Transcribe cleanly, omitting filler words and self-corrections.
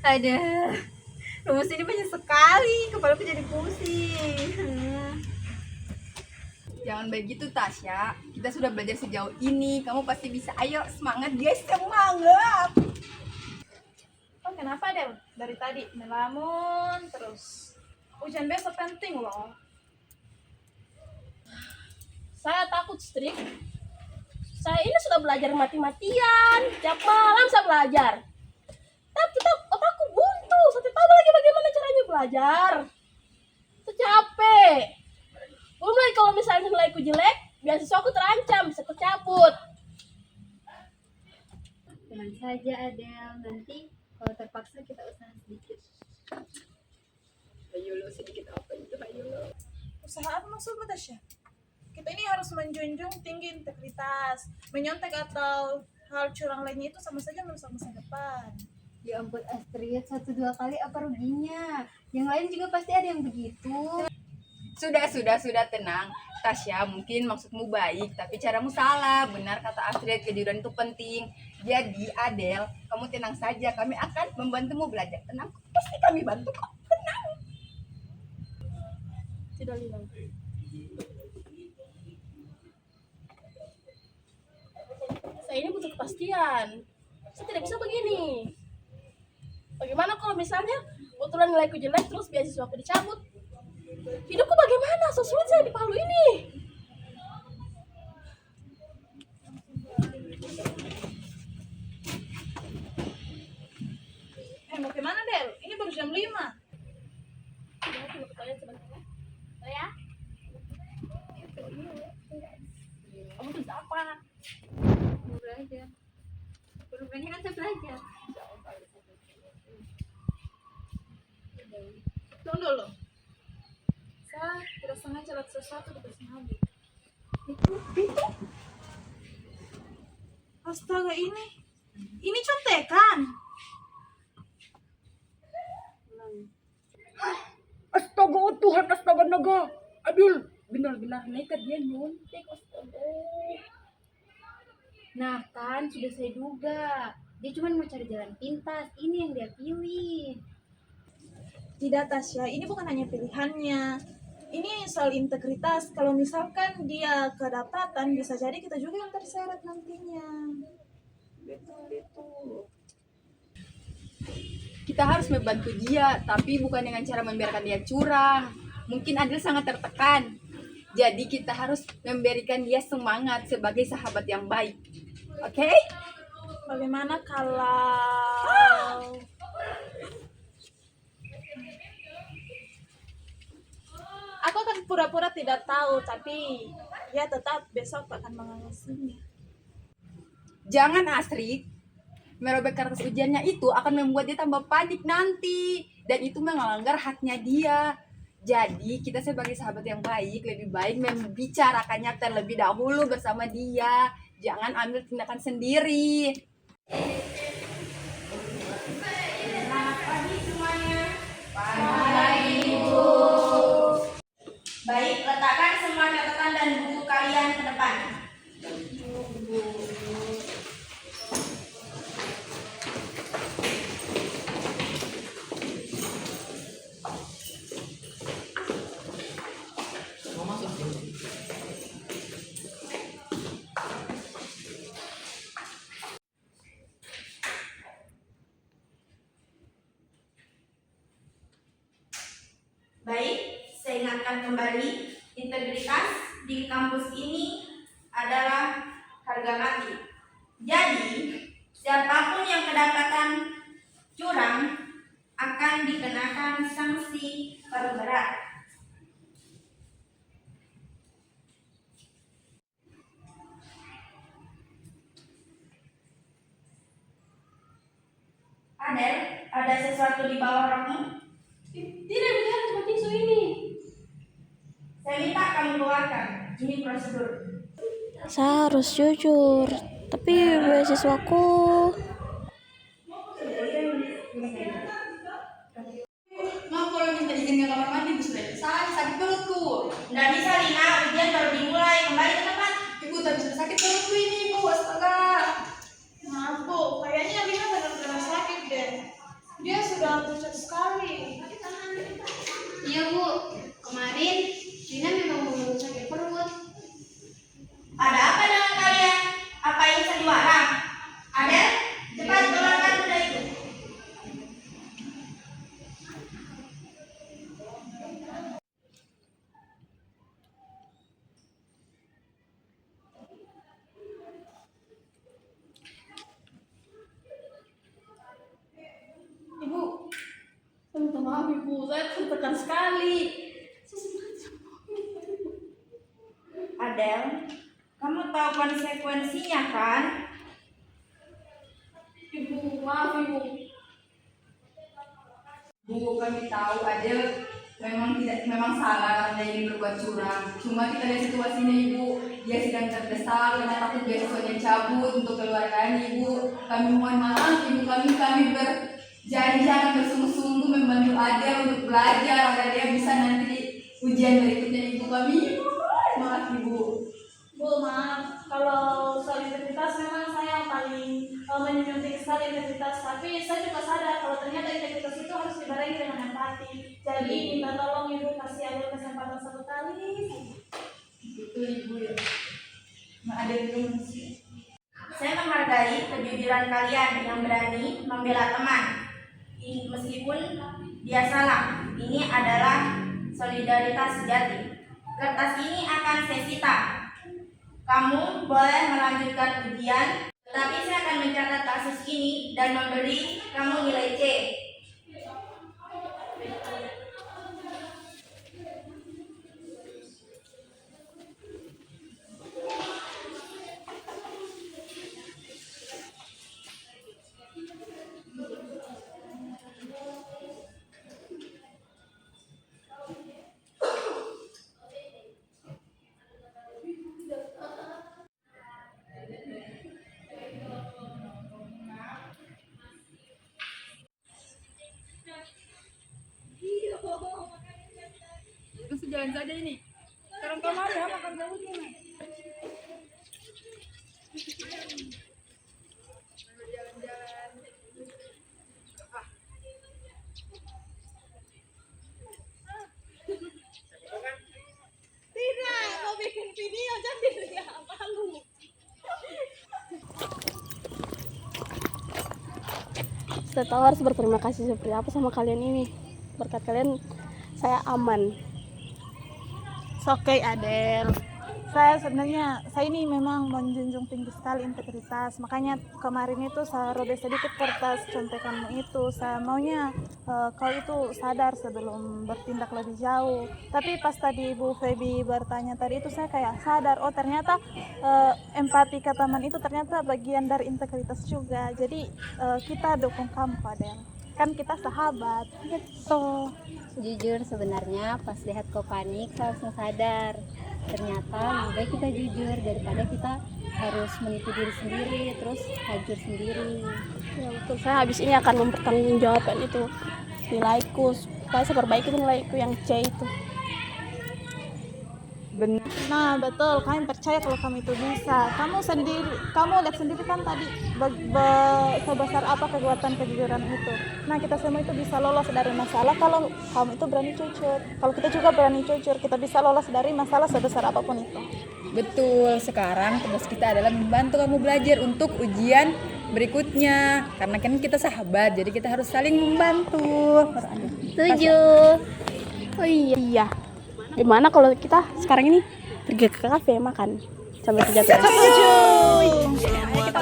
Ada rumus ini banyak sekali, kepalaku jadi pusing. Jangan begitu Tasya, kita sudah belajar sejauh ini, kamu pasti bisa. Ayo semangat guys, semangat. Oh, kenapa Del? Dari tadi melamun terus. Ujian besok penting loh. Saya takut strik. Saya ini sudah belajar mati-matian. Tiap malam saya belajar. Tapi tetap otakku buntu. Saya tidak tahu lagi bagaimana caranya belajar. Saya capek. Belum lagi kalau misalnya nilaiku jelek, beasiswa aku terancam, bisa tercabut. Tenang saja Adel, nanti kalau terpaksa kita usaha sedikit. Ayo lo sedikit apa itu, ayo lo. Usaha apa maksudmu Tasya? Kita ini harus menjunjung tinggi integritas. Menyontek atau hal curang lainnya itu sama saja merusak masa depan. Ya ampun Astrid, 1-2 kali apa ruginya? Yang lain juga pasti ada yang begitu. Sudah tenang. Tasya, mungkin maksudmu baik, tapi caramu salah. Benar kata Astrid, kejujuran itu penting. Jadi Adel, kamu tenang saja, kami akan membantumu belajar. Tenang, pasti kami bantu kok. Tenang. Tidak hilang. Saya ini butuh kepastian. Saya tidak bisa begini. Bagaimana kalau misalnya kebetulan nilaiku jelek terus beasiswa aku dicabut? Hidupku bagaimana? So sulit saya di Palu ini. Mau kemana Del? Ini baru jam 5. Ya? Kamu tuh apa? Mau belajar. Programnya kan saya belajar. Tunggu dulu. Saya tidak sengaja lihat sesuatu di kursi habis. Itu. Astaga ini contekan. Astaga Tuhan, astaga naga. Aduh, benar-benar nekat dia nyontek. Astaga. Nah kan sudah saya duga, dia cuma mau cari jalan pintas. Ini yang dia pilih. Tidak Tasya, ini bukan hanya pilihannya. Ini soal integritas. Kalau misalkan dia kedapatan, bisa jadi kita juga yang terseret nantinya. Betul itu. Kita harus membantu dia, tapi bukan dengan cara membiarkan dia curang. Mungkin Adel sangat tertekan. Jadi kita harus memberikan dia semangat sebagai sahabat yang baik. Oke? Bagaimana kalau aku akan pura-pura tidak tahu, tapi ya tetap besok akan mengawasinya. Jangan Astrid. Merobek kertas ujiannya itu akan membuat dia tambah panik nanti. Dan itu melanggar haknya dia. Jadi kita sebagai sahabat yang baik, lebih baik membicarakannya terlebih dahulu bersama dia. Jangan ambil tindakan sendiri. Selamat pagi semuanya. Pagi. Baik, letakkan semua catatan dan buku kalian ke depan. Baik, saya ingatkan kembali, integritas di kampus ini adalah harga mati. Jadi, siapapun yang kedapatan curang akan dikenakan sanksi terberat. Adel, ada sesuatu di bawah rokmu? Tidak bisa cuma tisu ini. Saya minta kamu keluarkan. Ini prosedur. Saya harus jujur, tapi beasiswaku Maaf kalau minta izin ke kamar mandi, Bu Sule. Salah, sakit perutku. Nggak bisa Lina, ujian baru dimulai. Kembali ke tempat. Ibu tadi sudah sakit perutku ini, Bu. Astaga. maaf Bu, kayaknya Lina benar-benar sakit deh. Dia sudah saya tertekan sekali. Adel, kamu tahu konsekuensinya kan? Ibu, maaf ibu. Bu, kami tahu Adel memang salah karena ini berbuat curang. Cuma kita lihat situasinya Ibu, dia sedang terdesak karena takut beasiswanya cabut untuk keluarganya Ibu. Kami mohon maaf Ibu, kami berjanji akan bersungguh-sungguh membantu Adel untuk belajar agar dia bisa nanti ujian berikutnya Ibu. Kami mohon maaf Ibu. Bu, maaf, kalau soal integritas memang saya yang paling menyunting sekali integritas. Tapi saya juga sadar kalau ternyata integritas itu harus dibarengi dengan empati. Jadi minta tolong ibu kasih ada kesempatan satu kali. Betul Ibu ya. Ada itu masih. Saya menghargai kejujuran kalian yang berani membela teman. Meskipun dia salah, ini adalah solidaritas sejati. Kertas ini akan saya sita. Kamu boleh melanjutkan ujian, tetapi saya akan mencatat kasus ini dan memberi kamu nilai C. Terus jalan saja ini. Sekarang kamar ya makan jauh nih. Tidak, mau bikin video jadi ya malu. Saya tahu harus berterima kasih seperti apa sama kalian ini. Berkat kalian saya aman. Oke Adel, saya sebenarnya ini memang menjunjung tinggi sekali integritas. Makanya kemarin itu saya robek sedikit kertas contekanmu itu. Saya maunya kau itu sadar sebelum bertindak lebih jauh. Tapi pas tadi Bu Feby bertanya tadi itu saya kayak sadar, oh ternyata empati ke teman itu ternyata bagian dari integritas juga. Jadi kita dukung kamu Adel. Kan kita sahabat gitu. Jujur sebenarnya pas lihat kau panik saya langsung sadar ternyata lebih baik kita jujur daripada kita harus menipu diri sendiri terus hancur sendiri. Ya betul, saya habis ini akan mempertanggungjawabkan itu nilaiku supaya saya perbaiki nilaiku yang C itu. Benar. Nah betul, kami percaya kalau kamu itu bisa. Kamu lihat sendiri kan tadi sebesar apa kekuatan kejujuran itu. Nah kita semua itu bisa lolos dari masalah kalau kamu itu berani jujur. Kalau kita juga berani jujur, kita bisa lolos dari masalah sebesar apapun itu. Betul, sekarang tugas kita adalah membantu kamu belajar untuk ujian berikutnya. Karena kan kita sahabat, jadi kita harus saling membantu. Setuju. Oh iya. Gimana kalau kita sekarang ini pergi ke kafe makan sambil sejahtera? Setuju. Ayo kita